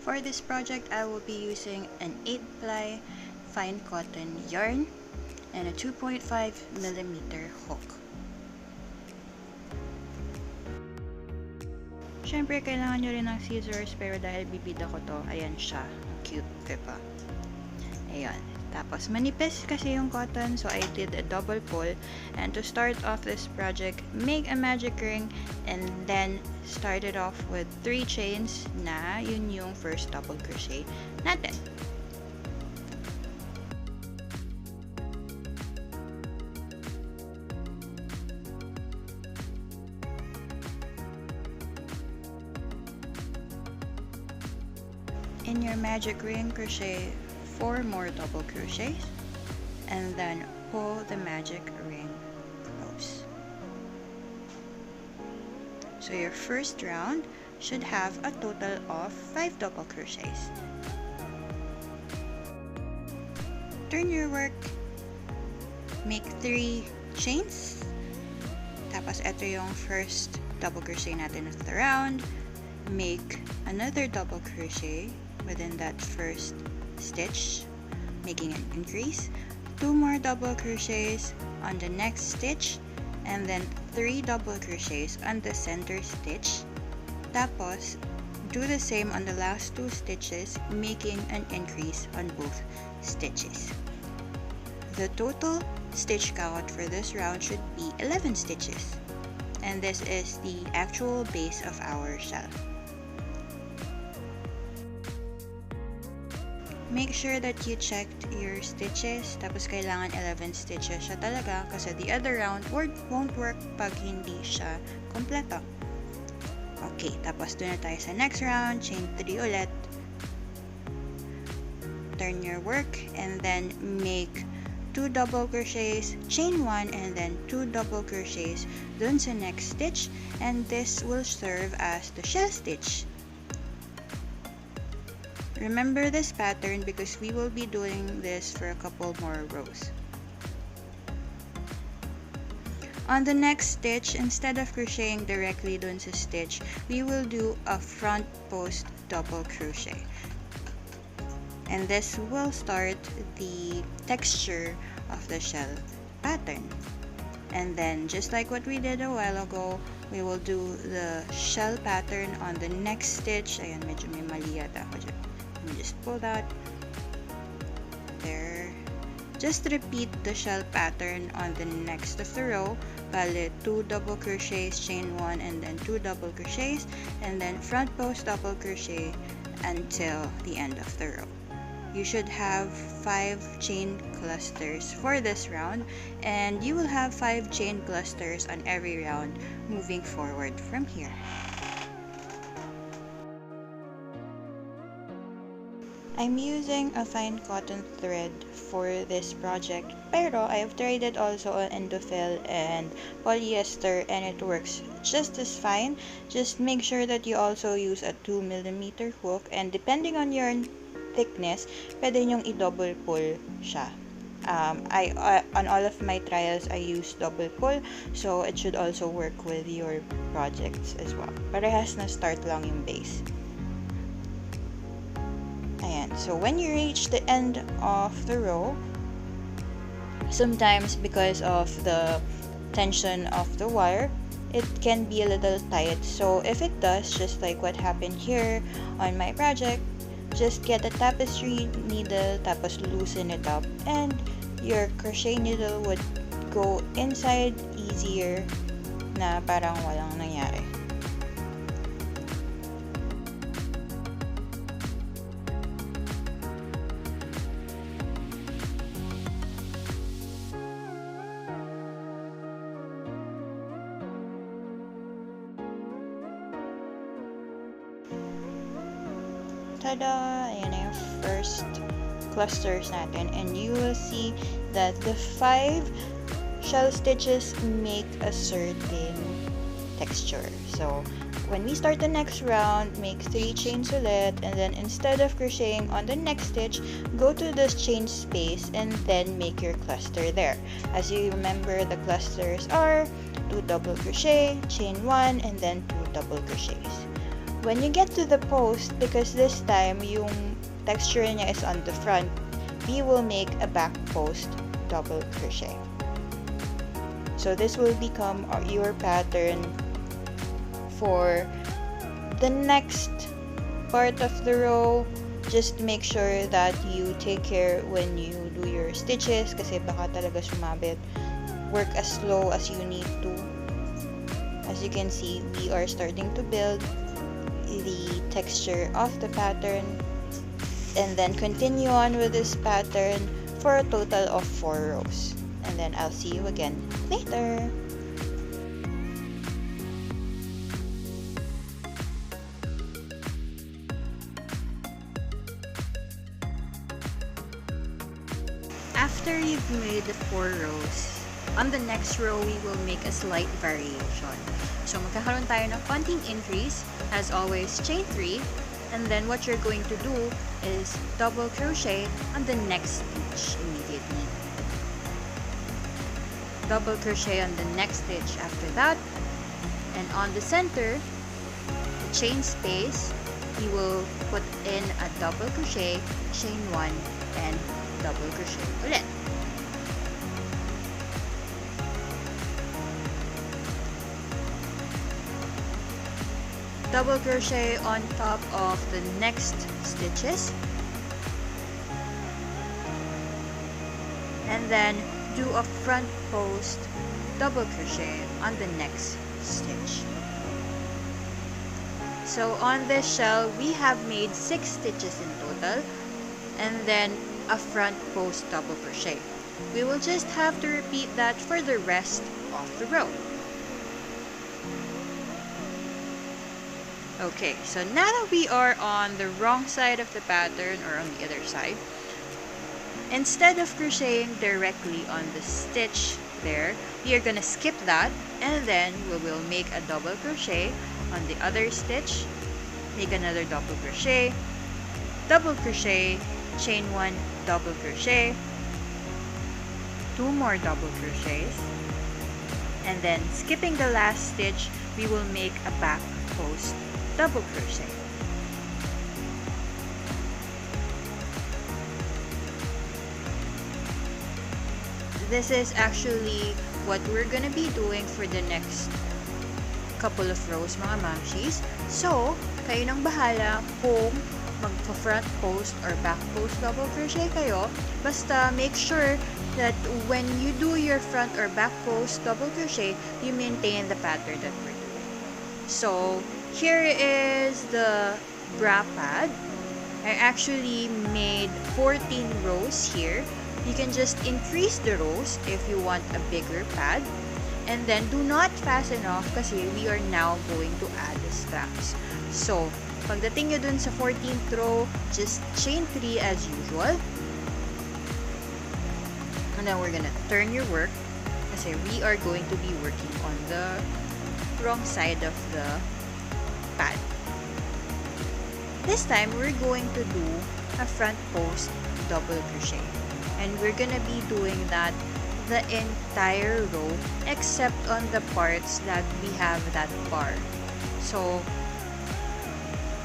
For this project, I will be using an 8-ply fine cotton yarn and a 2.5mm hook. Siyempre, kailangan nyo rin ng scissors, pero dahil bibida ko to, ayan siya. Cute, diba? Ayan. Tapos, manipis kasi yung cotton, so I did a double pull. And to start off this project, make a magic ring and then start it off with 3 chains na yun yung first double crochet natin. In your magic ring, crochet 4 more double crochets and then pull the magic ring close. So your first round should have a total of 5 double crochets. Turn your work, make 3 chains, tapos ito yung first double crochet natin of the round. Make another double crochet within that first stitch, making an increase, 2 more double crochets on the next stitch, and then 3 double crochets on the center stitch. Tapos do the same on the last 2 stitches, making an increase on both stitches. The total stitch count for this round should be 11 stitches, and this is the actual base of our shell. Make sure that you checked your stitches, tapos kailangan 11 stitches siya talaga kasi the other round won't work pag hindi siya kompleto. Okay, tapos doon na tayo sa next round, chain 3 ulit. Turn your work and then make 2 double crochets, chain 1 and then 2 double crochets doon sa next stitch, and this will serve as the shell stitch. Remember this pattern because we will be doing this for a couple more rows. On the next stitch, instead of crocheting directly dun sa stitch, we will do a front post double crochet. And this will start the texture of the shell pattern. And then, just like what we did a while ago, we will do the shell pattern on the next stitch. Ayan, medyo may mali yata ako dyan. Let me just pull that. There. Just repeat the shell pattern on the next of the row. Bale, 2 double crochets, chain 1, and then 2 double crochets, and then front post double crochet until the end of the row. You should have 5 chain clusters for this round, and you will have 5 chain clusters on every round moving forward from here. I'm using a fine cotton thread for this project, pero I have tried it also on endofill and polyester and it works just as fine. Just make sure that you also use a 2mm hook, and depending on your thickness, pwede nyong i-double pull siya. On all of my trials, I use double pull, so it should also work with your projects as well. Parehas na start lang yung base. Ayan. So when you reach the end of the row, sometimes because of the tension of the wire, it can be a little tight. So if it does, just like what happened here on my project, just get a tapestry needle, tapos loosen it up, and your crochet needle would go inside easier na parang walang nangyari. Tada! Ayan na yung first clusters natin, and you will see that the 5 shell stitches make a certain texture. So when we start the next round, make 3 chains ulit, and then instead of crocheting on the next stitch, go to this chain space and then make your cluster there. As you remember, the clusters are 2 double crochet, chain 1, and then 2 double crochets. When you get to the post, because this time yung texture niya is on the front, we will make a back post double crochet. So this will become your pattern for the next part of the row. Just make sure that you take care when you do your stitches kasi baka talaga sumabit. Work as slow as you need to. As you can see, we are starting to build the texture of the pattern, and then continue on with this pattern for a total of 4 rows, and then I'll see you again later. After you've made the 4 rows, on the next row, we will make a slight variation. So, magkakaroon tayo ng konting increase. As always, chain 3. And then, what you're going to do is double crochet on the next stitch immediately. Double crochet on the next stitch after that. And on the center, the chain space, you will put in a double crochet, chain 1, and double crochet ulit. Double crochet on top of the next stitches, and then do a front post double crochet on the next stitch. So on this shell, we have made 6 stitches in total, and then a front post double crochet. We will just have to repeat that for the rest of the row. Okay, so now that we are on the wrong side of the pattern, or on the other side, instead of crocheting directly on the stitch there, we are gonna skip that, and then we will make a double crochet on the other stitch, make another double crochet, chain 1, double crochet, 2 more double crochets, and then skipping the last stitch, we will make a back post double crochet. This is actually what we're gonna be doing for the next couple of rows, mga mamshies. So, kayo nang bahala kung mag-front post or back post double crochet kayo. Basta make sure that when you do your front or back post double crochet, you maintain the pattern that we're doing. So, here is the bra pad. I actually made 14 rows here. You can just increase the rows if you want a bigger pad. And then, do not fasten off kasi we are now going to add the straps. So, pagdating nyo dun sa 14th row, just chain 3 as usual. And then, we're gonna turn your work kasi we are going to be working on the wrong side of the pad. This time, we're going to do a front post double crochet. And we're gonna be doing that the entire row except on the parts that we have that bar. So,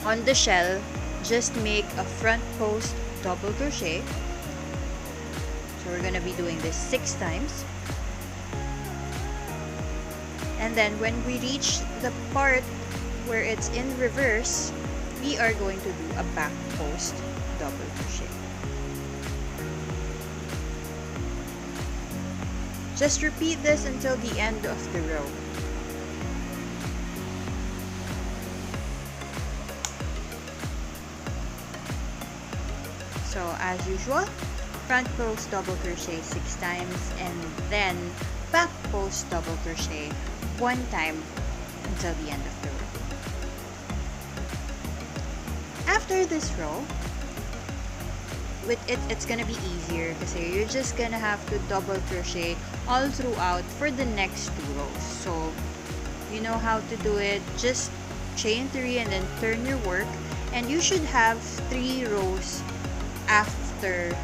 on the shell, just make a front post double crochet. So, we're gonna be doing this 6 times. And then, when we reach the part where it's in reverse, we are going to do a back post double crochet. Just repeat this until the end of the row. So as usual, front post double crochet 6 times, and then back post double crochet 1 time until the end of the row. After this row, with it's gonna be easier because you're just gonna have to double crochet all throughout for the next 2 rows. So, you know how to do it. Just chain 3 and then turn your work, and you should have 3 rows after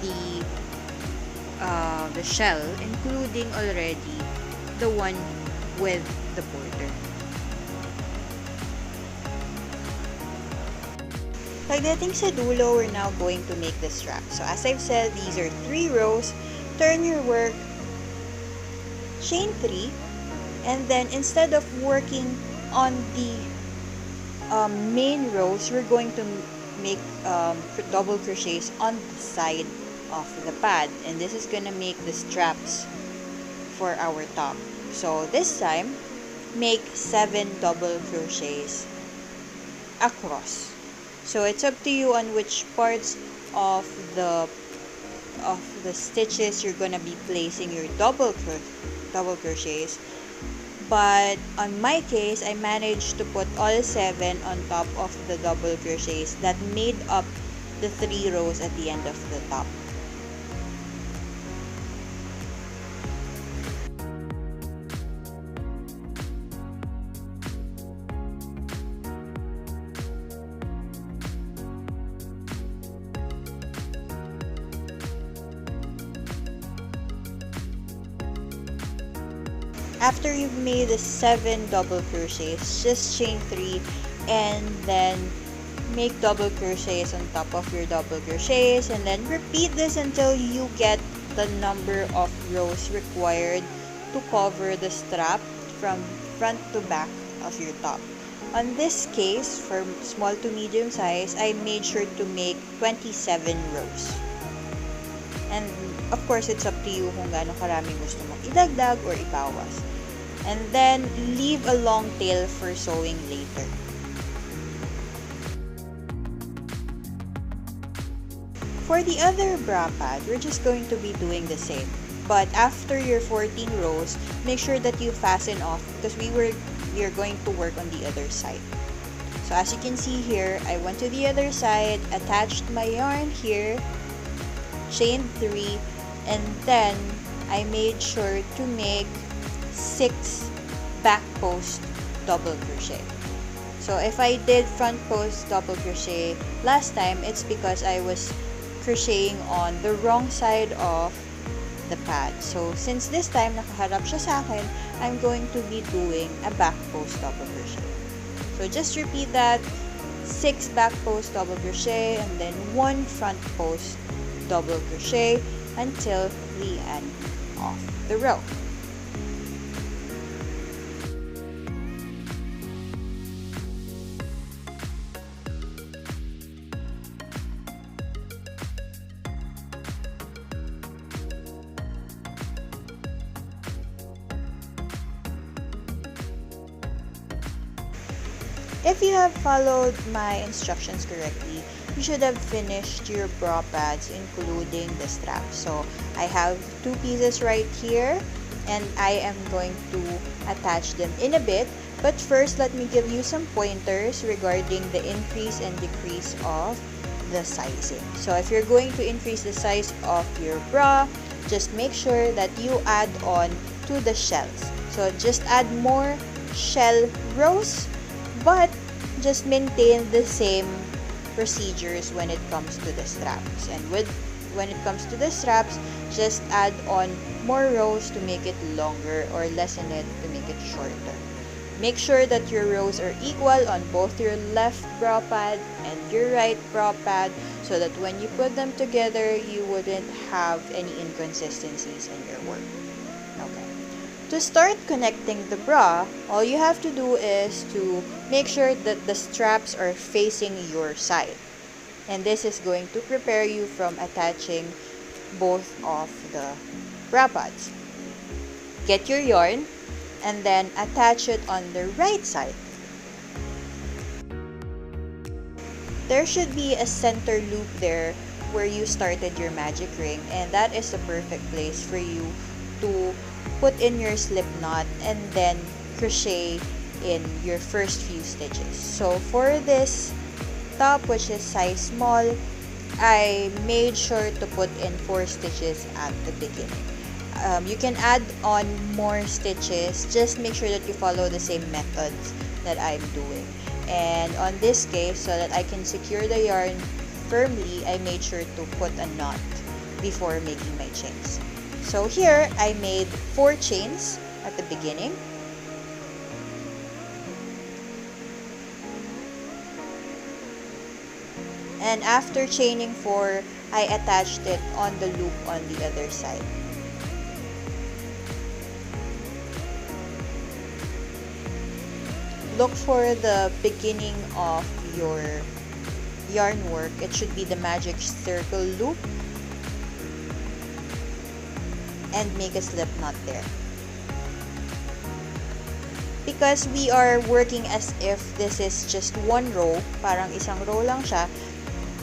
the shell, including already the one with the border. Pagdating sa dulo, we're now going to make the strap. So as I've said, these are 3 rows. Turn your work, chain 3, and then instead of working on the main rows, we're going to make double crochets on the side of the pad, and this is gonna make the straps for our top. So this time, make 7 double crochets across. So it's up to you on which parts of the stitches you're gonna be placing your double crochets. But on my case, I managed to put all 7 on top of the double crochets that made up the 3 rows at the end of the top. After you've made the 7 double crochets, just chain 3 and then make double crochets on top of your double crochets, and then repeat this until you get the number of rows required to cover the strap from front to back of your top. On this case, for small to medium size, I made sure to make 27 rows. And of course, it's up to you kung gaano karami gusto mong idagdag or ibawas. And then, leave a long tail for sewing later. For the other bra pad, we're just going to be doing the same. But after your 14 rows, make sure that you fasten off because we're going to work on the other side. So as you can see here, I went to the other side, attached my yarn here, chain 3, and then I made sure to make 6 back post double crochet. So if I did front post double crochet last time, it's because I was crocheting on the wrong side of the pad. So since this time nakaharap siya sa akin, I'm going to be doing a back post double crochet. So just repeat that, 6 back post double crochet and then 1 front post double crochet until the end of the row. If you have followed my instructions correctly, you should have finished your bra pads including the strap. So I have 2 pieces right here and I am going to attach them in a bit. But first, let me give you some pointers regarding the increase and decrease of the sizing. So if you're going to increase the size of your bra, just make sure that you add on to the shells. So just add more shell rows, but just maintain the same procedures when it comes to the straps. And when it comes to the straps, just add on more rows to make it longer or lessen it to make it shorter. Make sure that your rows are equal on both your left bra pad and your right bra pad so that when you put them together, you wouldn't have any inconsistencies in your work. Okay. To start connecting the bra, all you have to do is to make sure that the straps are facing your side. And this is going to prepare you from attaching both of the bra pads. Get your yarn and then attach it on the right side. There should be a center loop there where you started your magic ring, and that is the perfect place for you to put in your slip knot and then crochet in your first few stitches. So for this top, which is size small, I made sure to put in 4 stitches at the beginning. You can add on more stitches, just make sure that you follow the same methods that I'm doing. And on this case, so that I can secure the yarn firmly, I made sure to put a knot before making my chains. So here, I made 4 chains at the beginning. And after chaining 4, I attached it on the loop on the other side. Look for the beginning of your yarn work. It should be the magic circle loop, and make a slip knot there. Because we are working as if this is just one row, parang isang row lang siya,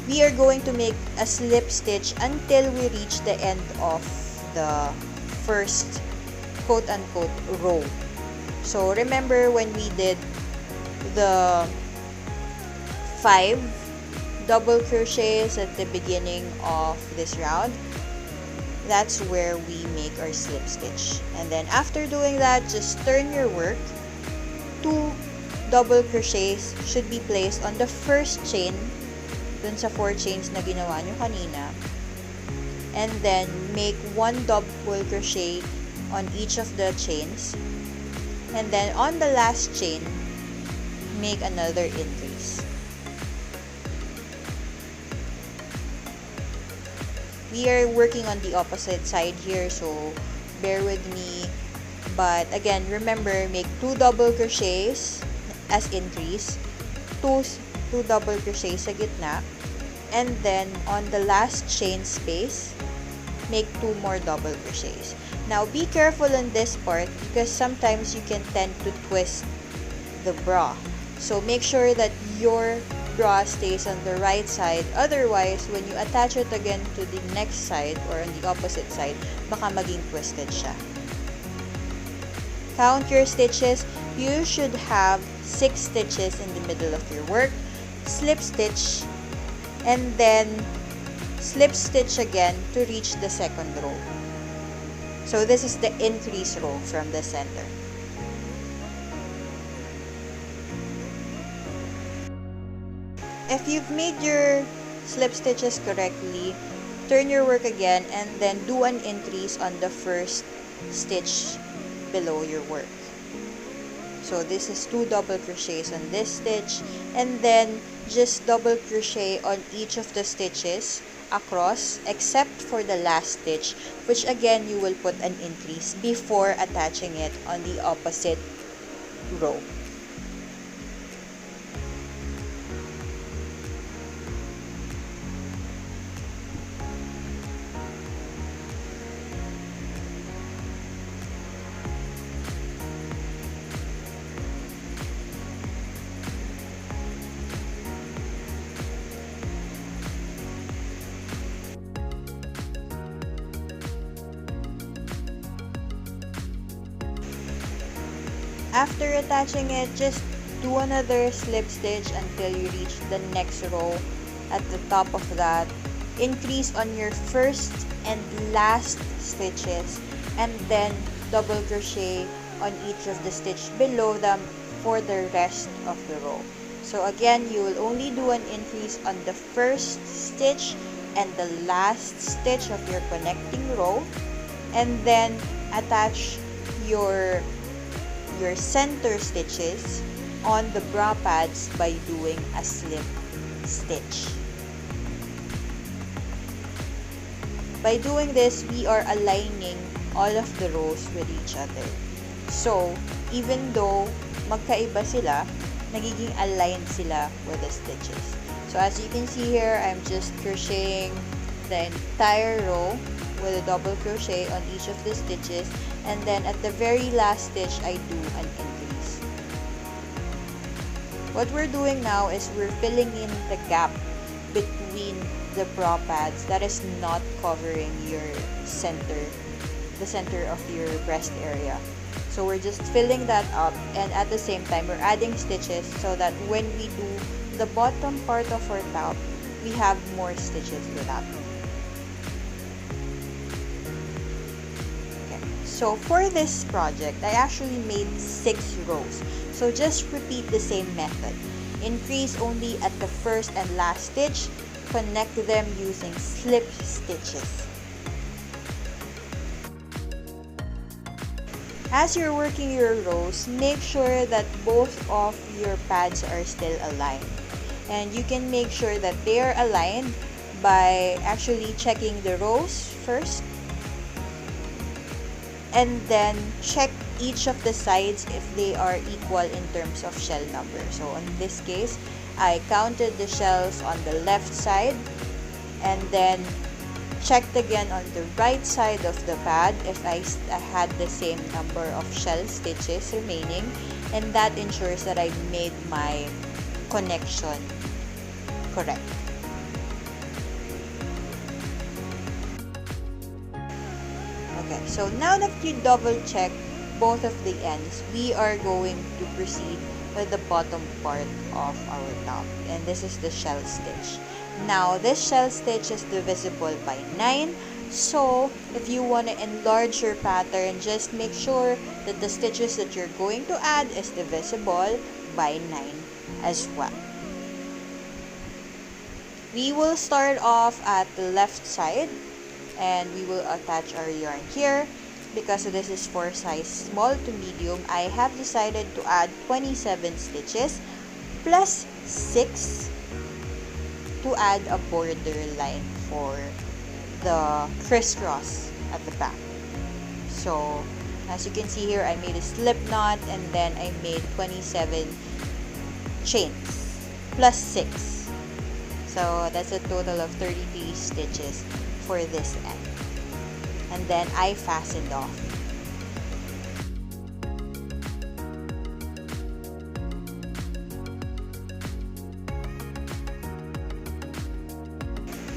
we are going to make a slip stitch until we reach the end of the first quote-unquote row. So remember when we did the 5 double crochets at the beginning of this round? That's where we make our slip stitch. And then after doing that, just turn your work. 2 double crochets should be placed on the first chain dun sa 4 chains na ginawa nyo kanina. And then make 1 double crochet on each of the chains. And then on the last chain, make another increase. We are working on the opposite side here, so bear with me. But again, remember, make 2 double crochets as increase, 2 double crochets sa gitna, and then on the last chain space, make 2 more double crochets. Now, be careful on this part because sometimes you can tend to twist the bra. So make sure that your bra stays on the right side. Otherwise, when you attach it again to the next side or on the opposite side, baka maging twisted siya. Count your stitches. You should have 6 stitches in the middle of your work. Slip stitch, and then slip stitch again to reach the second row. So this is the increase row from the center. If you've made your slip stitches correctly, turn your work again and then do an increase on the first stitch below your work. So this is 2 double crochets on this stitch, and then just double crochet on each of the stitches across except for the last stitch, which again you will put an increase before attaching it on the opposite row. After attaching it, just do another slip stitch until you reach the next row. At the top of that, increase on your first and last stitches, and then double crochet on each of the stitch below them for the rest of the row. So again, you will only do an increase on the first stitch and the last stitch of your connecting row, and then attach your center stitches on the bra pads by doing a slip stitch. By doing this, we are aligning all of the rows with each other. So, even though magkaiba sila, nagiging aligned sila with the stitches. So, as you can see here, I'm just crocheting the entire row with a double crochet on each of the stitches, and then at the very last stitch I do an increase. What we're doing now is we're filling in the gap between the bra pads that is not covering your center, the center of your breast area. So we're just filling that up, and at the same time we're adding stitches so that when we do the bottom part of our top, we have more stitches with that. So for this project, I actually made 6 rows. So just repeat the same method. Increase only at the first and last stitch. Connect them using slip stitches. As you're working your rows, make sure that both of your pads are still aligned. And you can make sure that they are aligned by actually checking the rows first, and then check each of the sides if they are equal in terms of shell number. So in this case, I counted the shells on the left side and then checked again on the right side of the pad if I had the same number of shell stitches remaining, and that ensures that I made my connection correct. Okay, so now that you double check both of the ends, we are going to proceed with the bottom part of our top, and this is the shell stitch. Now this shell stitch is divisible by 9, so if you want to enlarge your pattern, just make sure that the stitches that you're going to add is divisible by 9 as well. We will start off at the left side, and we will attach our yarn here. Because this is for size small to medium, I have decided to add 27 stitches plus 6 to add a border line for the crisscross at the back. So as you can see here, I made a slip knot and then I made 27 chains plus 6. So that's a total of 33 stitches for this end. And then I fastened off.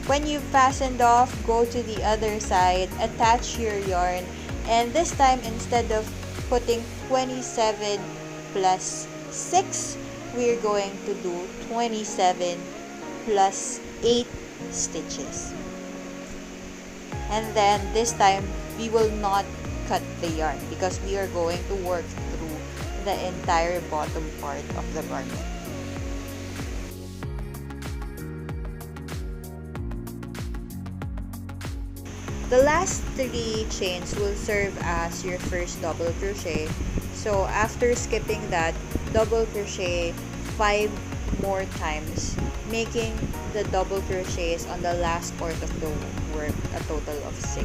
When you've fastened off, go to the other side, attach your yarn, and this time instead of putting 27 plus 6, we're going to do 27 plus 8 stitches. And then this time, we will not cut the yarn because we are going to work through the entire bottom part of the garment. The last 3 chains will serve as your first double crochet. So after skipping that, double crochet 5 more times, making the double crochets on the last part of the work a total of 6.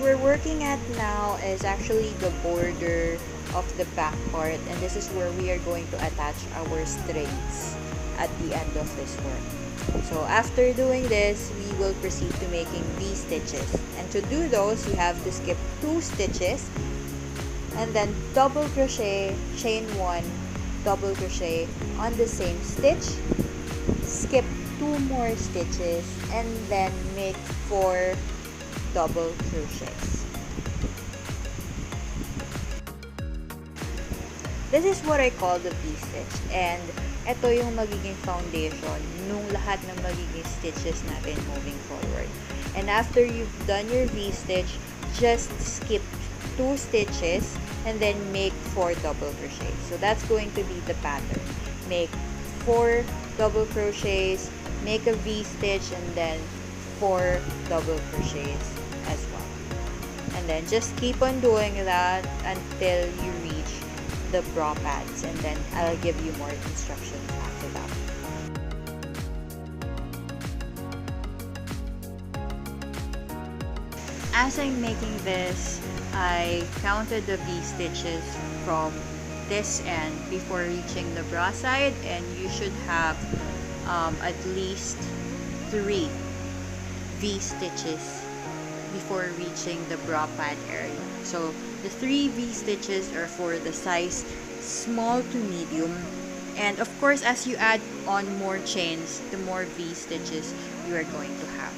We're working at now is actually the border of the back part, and this is where we are going to attach our strings at the end of this work. So after doing this, we will proceed to making V-stitches. And to do those, you have to skip 2 stitches and then double crochet, chain 1, double crochet on the same stitch, skip 2 more stitches, and then make 4 double crochets. This is what I call the V-stitch, and ito yung magiging foundation nung lahat ng magiging stitches natin moving forward. And after you've done your V-stitch, just skip 2 stitches and then make 4 double crochets. So that's going to be the pattern. Make 4 double crochets, make a V-stitch, and then 4 double crochets as well. And then just keep on doing that until you reach the bra pads, and then I'll give you more instructions after that. As I'm making this, I counted the V-stitches from this end before reaching the bra side, and you should have at least 3 V-stitches before reaching the bra pad area. So the 3 V-stitches are for the size small to medium, and of course as you add on more chains, the more V-stitches you are going to have.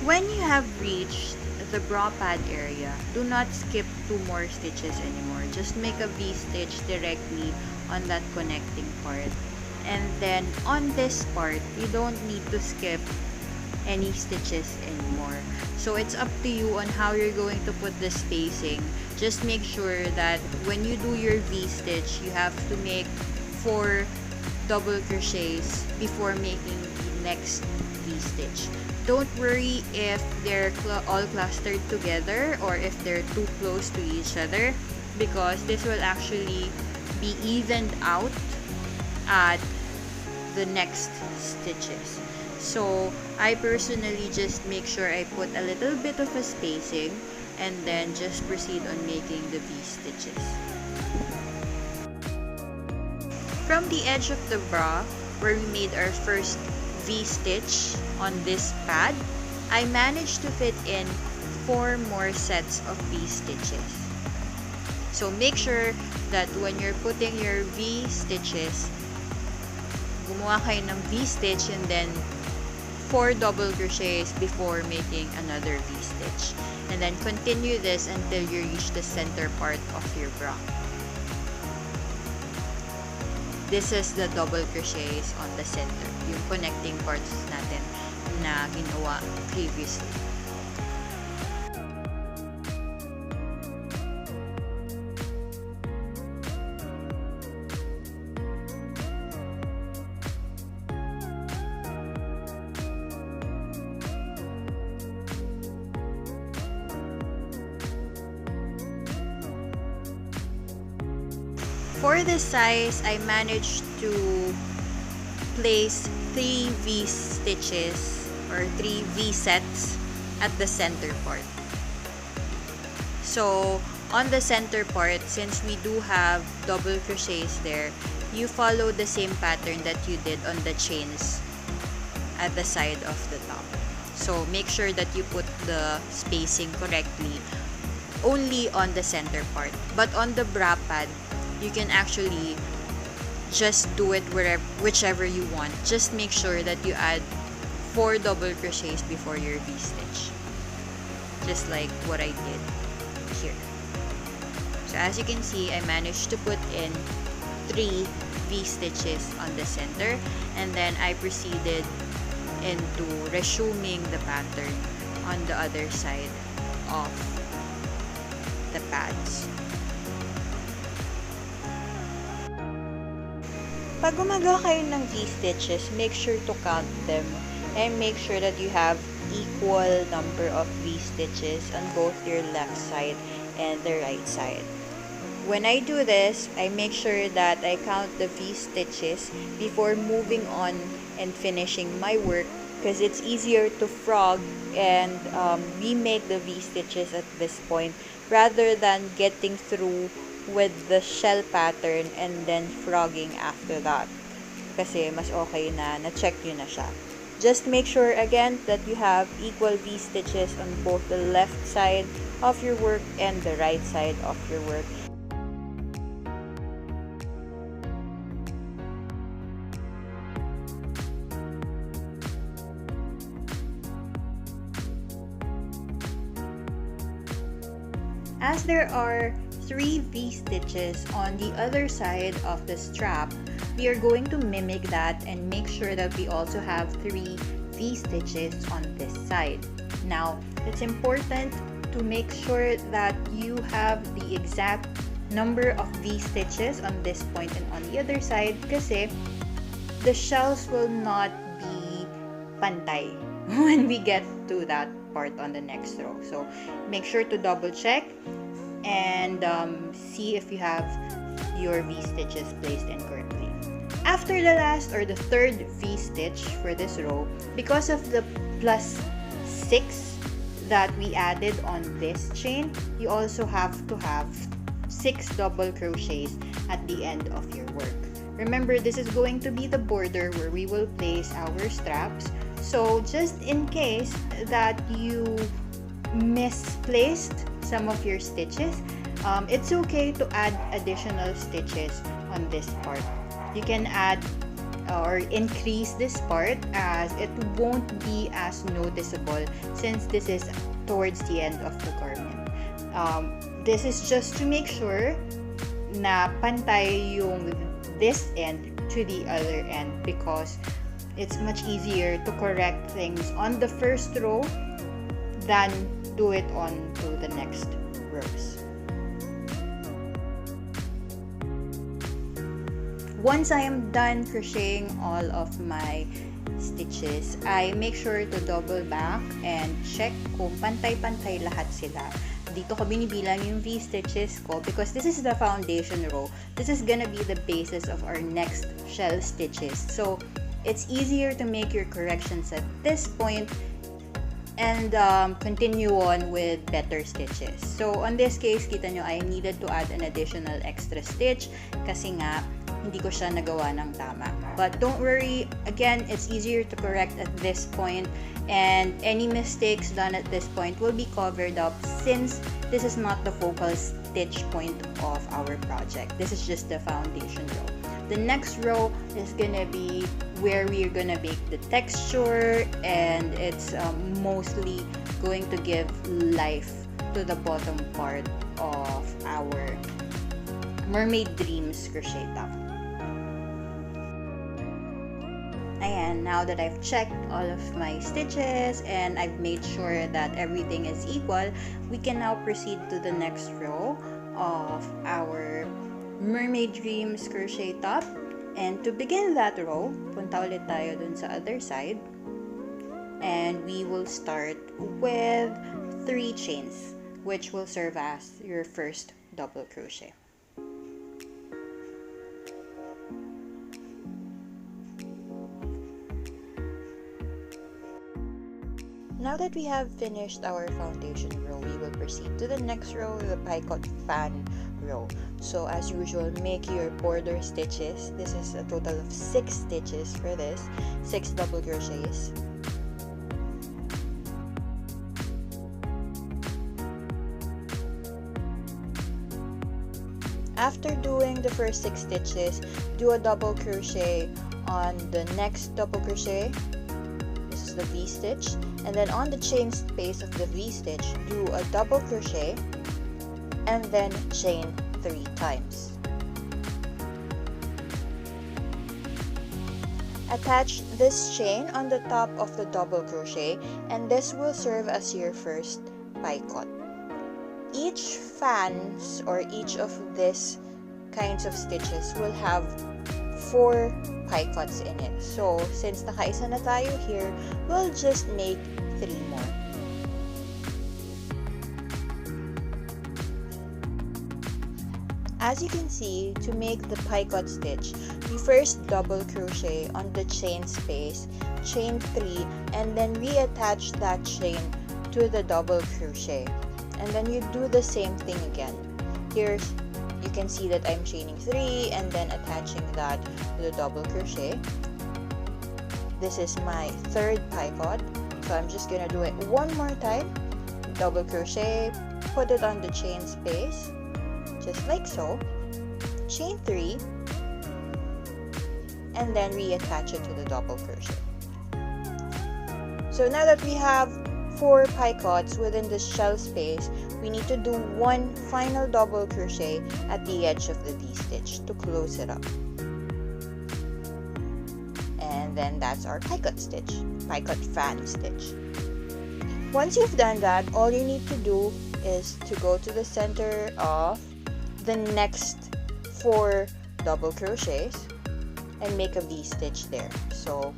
When you have reached the bra pad area, do not skip 2 more stitches anymore. Just make a V-stitch directly on that connecting part. And then on this part, you don't need to skip any stitches anymore. So it's up to you on how you're going to put the spacing. Just make sure that when you do your V-stitch, you have to make 4 double crochets before making the next V-stitch. Don't worry if they're all clustered together or if they're too close to each other, because this will actually be evened out at the next stitches. So I personally just make sure I put a little bit of a spacing and then just proceed on making the V-stitches. From the edge of the bra, where we made our first V-stitch on this pad, I managed to fit in 4 more sets of V-stitches. So make sure that when you're putting your V-stitches, gumawa kayo ng V-stitch and then 4 double crochets before making another V-stitch. And then continue this until you reach the center part of your bra. This is the double crochets on the center, yung connecting parts natin na ginawa previously. For this size, I managed to place 3 V-stitches or 3 V-sets at the center part. So, on the center part, since we do have double crochets there, you follow the same pattern that you did on the chains at the side of the top. So, make sure that you put the spacing correctly only on the center part. But on the bra pad, you can actually just do it whichever you want. Just make sure that you add 4 double crochets before your V-stitch. Just like what I did here. So as you can see, I managed to put in 3 V-stitches on the center, and then I proceeded into resuming the pattern on the other side of the pads. Pag gumagawa kayo ng V-stitches, make sure to count them and make sure that you have equal number of V-stitches on both your left side and the right side. When I do this, I make sure that I count the V-stitches before moving on and finishing my work, because it's easier to frog and remake the V-stitches at this point rather than getting through with the shell pattern and then frogging after that. Kasi mas okay na na-check nyo na siya. Just make sure again that you have equal V-stitches on both the left side of your work and the right side of your work. As there are 3 V-stitches on the other side of the strap, we are going to mimic that and make sure that we also have 3 V-stitches on this side. Now, it's important to make sure that you have the exact number of V-stitches on this point and on the other side, kasi the shells will not be pantay when we get to that part on the next row. So, make sure to double check and see if you have your V-stitches placed in correctly. After the last or the third V-stitch for this row, because of the +6 that we added on this chain, you also have to have 6 double crochets at the end of your work. Remember, this is going to be the border where we will place our straps. So just in case that you misplaced some of your stitches, it's okay to add additional stitches on this part. You can add or increase this part as it won't be as noticeable since this is towards the end of the garment. This is just to make sure na pantay yung this end to the other end, because it's much easier to correct things on the first row than do it on to the next rows. Once I am done crocheting all of my stitches, I make sure to double back and check kung pantay-pantay lahat sila. Dito ko binibilang yung V-stitches ko because this is the foundation row. This is gonna be the basis of our next shell stitches. So, it's easier to make your corrections at this point and continue on with better stitches. So, on this case, kita nyo, I needed to add an additional extra stitch kasi nga, hindi ko siya nagawa ng tama. But don't worry, again, it's easier to correct at this point, and any mistakes done at this point will be covered up since this is not the focal stitch point of our project. This is just the foundation row. The next row is gonna be where we're gonna make the texture, and it's mostly going to give life to the bottom part of our Mermaid Dreams Crochet top. Ayan, now that I've checked all of my stitches and I've made sure that everything is equal, we can now proceed to the next row of our Mermaid Dreams Crochet top. And to begin that row, punta ulit tayo dun sa other side. And we will start with 3 chains, which will serve as your first double crochet. Now that we have finished our foundation row, we will proceed to the next row, the picot fan row. So as usual, make your border stitches. This is a total of 6 stitches for this, 6 double crochets. After doing the first 6 stitches, do a double crochet on the next double crochet. This is the V-stitch. And then on the chain space of the V-stitch, do a double crochet and then chain 3 times. Attach this chain on the top of the double crochet, and this will serve as your first picot. Each fans or each of these kinds of stitches will have 4 picots in it. So, since nakaisa na tayo here, we'll just make 3 more. As you can see, to make the picot stitch, you first double crochet on the chain space, chain 3, and then reattach that chain to the double crochet. And then you do the same thing again. Here, you can see that I'm chaining 3 and then attaching that to the double crochet. This is my third picot, so I'm just gonna do it one more time. Double crochet, put it on the chain space, just like so. Chain 3, and then reattach it to the double crochet. So now that we have 4 picots within the shell space, we need to do one final double crochet at the edge of the V-stitch to close it up. And then that's our picot stitch, picot fan stitch. Once you've done that, all you need to do is to go to the center of the next 4 double crochets and make a V-stitch there. So,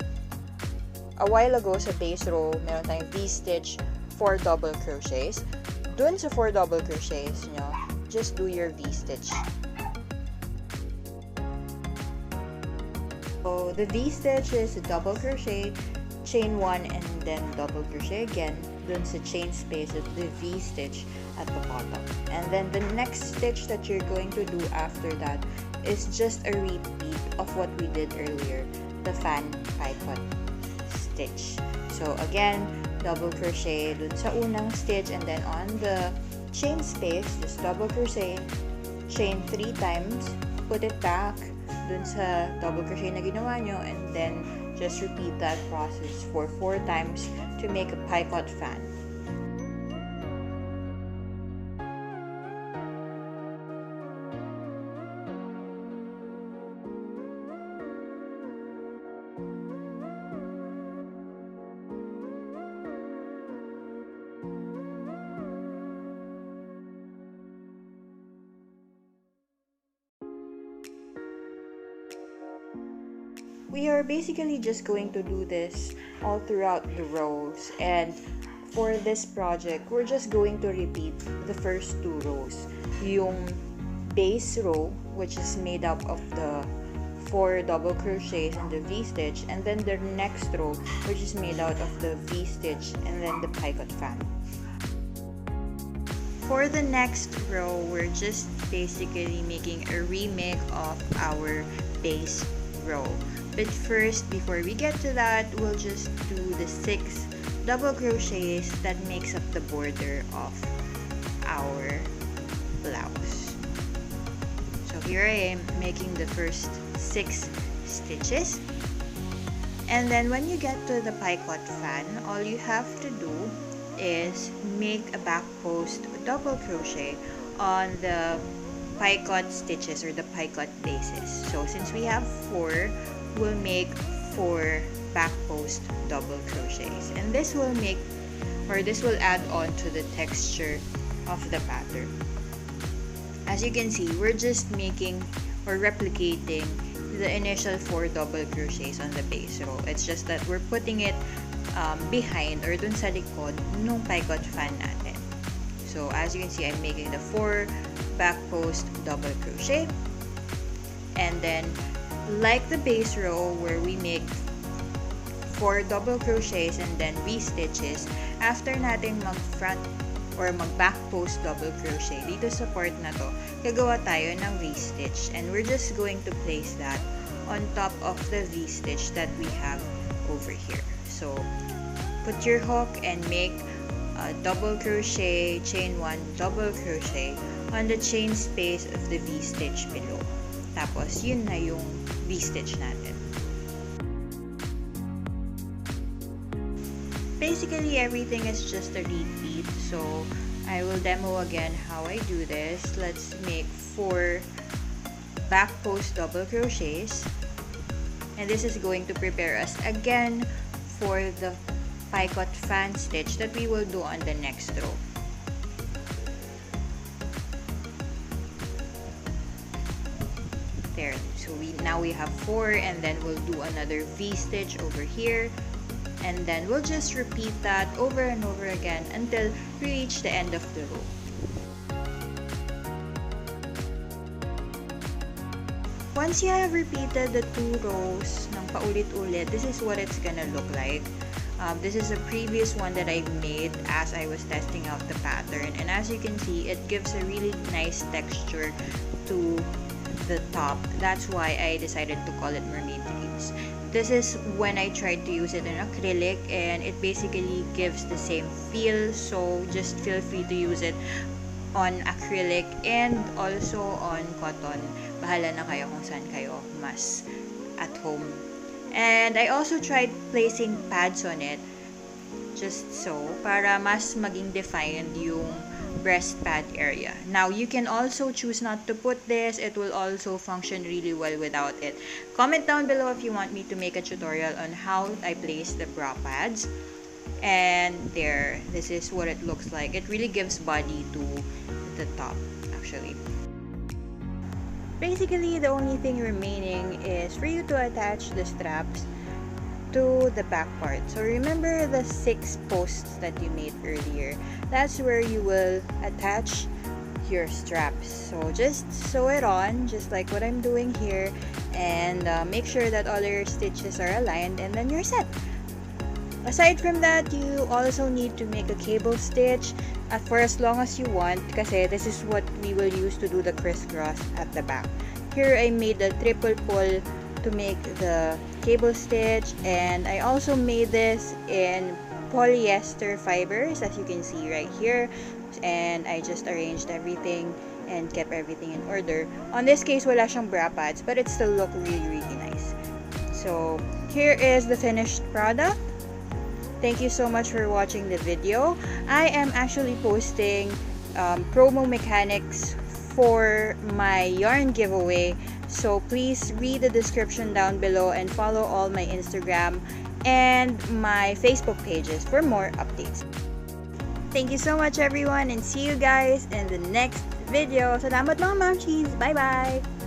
a while ago sa base row, meron tayong V-stitch, 4 double crochets. Dun sa 4 double crochets nyo, just do your V-stitch. So, the V-stitch is a double crochet, chain 1, and then double crochet again dun sa chain space of the V-stitch at the bottom. And then the next stitch that you're going to do after that is just a repeat of what we did earlier, the fan picot stitch. So again, double crochet dun sa unang stitch, and then on the chain space, just double crochet, chain 3 times, put it back dun sa double crochet na ginawa nyo, and then just repeat that process for 4 times to make a picot fan. we are basically just going to do this all throughout the rows, and for this project, we're just going to repeat the first 2 rows. Yung base row, which is made up of the 4 double crochets and the V-stitch, and then the next row, which is made out of the V-stitch and then the picot fan. For the next row, we're just basically making a remake of our base row. But first, before we get to that, we'll just do the 6 double crochets that makes up the border of our blouse. So here I am making the first 6 stitches, and then when you get to the picot fan, all you have to do is make a back post double crochet on the picot stitches or the picot bases. So since we have 4, we'll make 4 back post double crochets, and this will add on to the texture of the pattern. As you can see, we're just making or replicating the initial 4 double crochets on the base row. It's just that we're putting it behind or dun sa likod nung picot fan natin. So as you can see, I'm making the 4 back post double crochet, and then like the base row where we make 4 double crochets and then V-stitches, after natin mag-front or mag-back post double crochet dito sa part na to, gagawa tayo ng V-stitch, and we're just going to place that on top of the V-stitch that we have over here. So put your hook and make a double crochet, chain 1, double crochet on the chain space of the V-stitch below. Tapos yun na yung V-stitch natin. Basically, everything is just a repeat, so I will demo again how I do this. Let's make 4 back post double crochets, and this is going to prepare us again for the picot fan stitch that we will do on the next row. There, so now we have 4, and then we'll do another V-stitch over here. And then we'll just repeat that over and over again until we reach the end of the row. Once you have repeated the 2 rows ng paulit-ulit, this is what it's gonna look like. This is a previous one that I made as I was testing out the pattern, and as you can see, it gives a really nice texture to the top. That's why I decided to call it Mermaid Dreams. This is when I tried to use it in acrylic, and it basically gives the same feel, so just feel free to use it on acrylic and also on cotton. Bahala na kayo kung saan kayo mas at home. And I also tried placing pads on it, just so, para mas maging defined yung breast pad area. Now, you can also choose not to put this. It will also function really well without it. Comment down below if you want me to make a tutorial on how I place the bra pads. And there, this is what it looks like. It really gives body to the top, actually. Basically, the only thing remaining is for you to attach the straps to the back part. So remember the 6 posts that you made earlier. That's where you will attach your straps. So just sew it on, just like what I'm doing here, and make sure that all your stitches are aligned, and then you're set. Aside from that, you also need to make a cable stitch for as long as you want, kasi this is what we will use to do the crisscross at the back. Here I made a triple pull to make the cable stitch, and I also made this in polyester fibers, as you can see right here, and I just arranged everything and kept everything in order. On this case, wala siyang bra pads, but it still looked really nice. So here is the finished product. Thank you so much for watching the video. I am actually posting promo mechanics for my yarn giveaway, so please read the description down below and follow all my Instagram and my Facebook pages for more updates. Thank you so much, everyone, and see you guys in the next video. Salamat mga Mamshies! Bye-bye!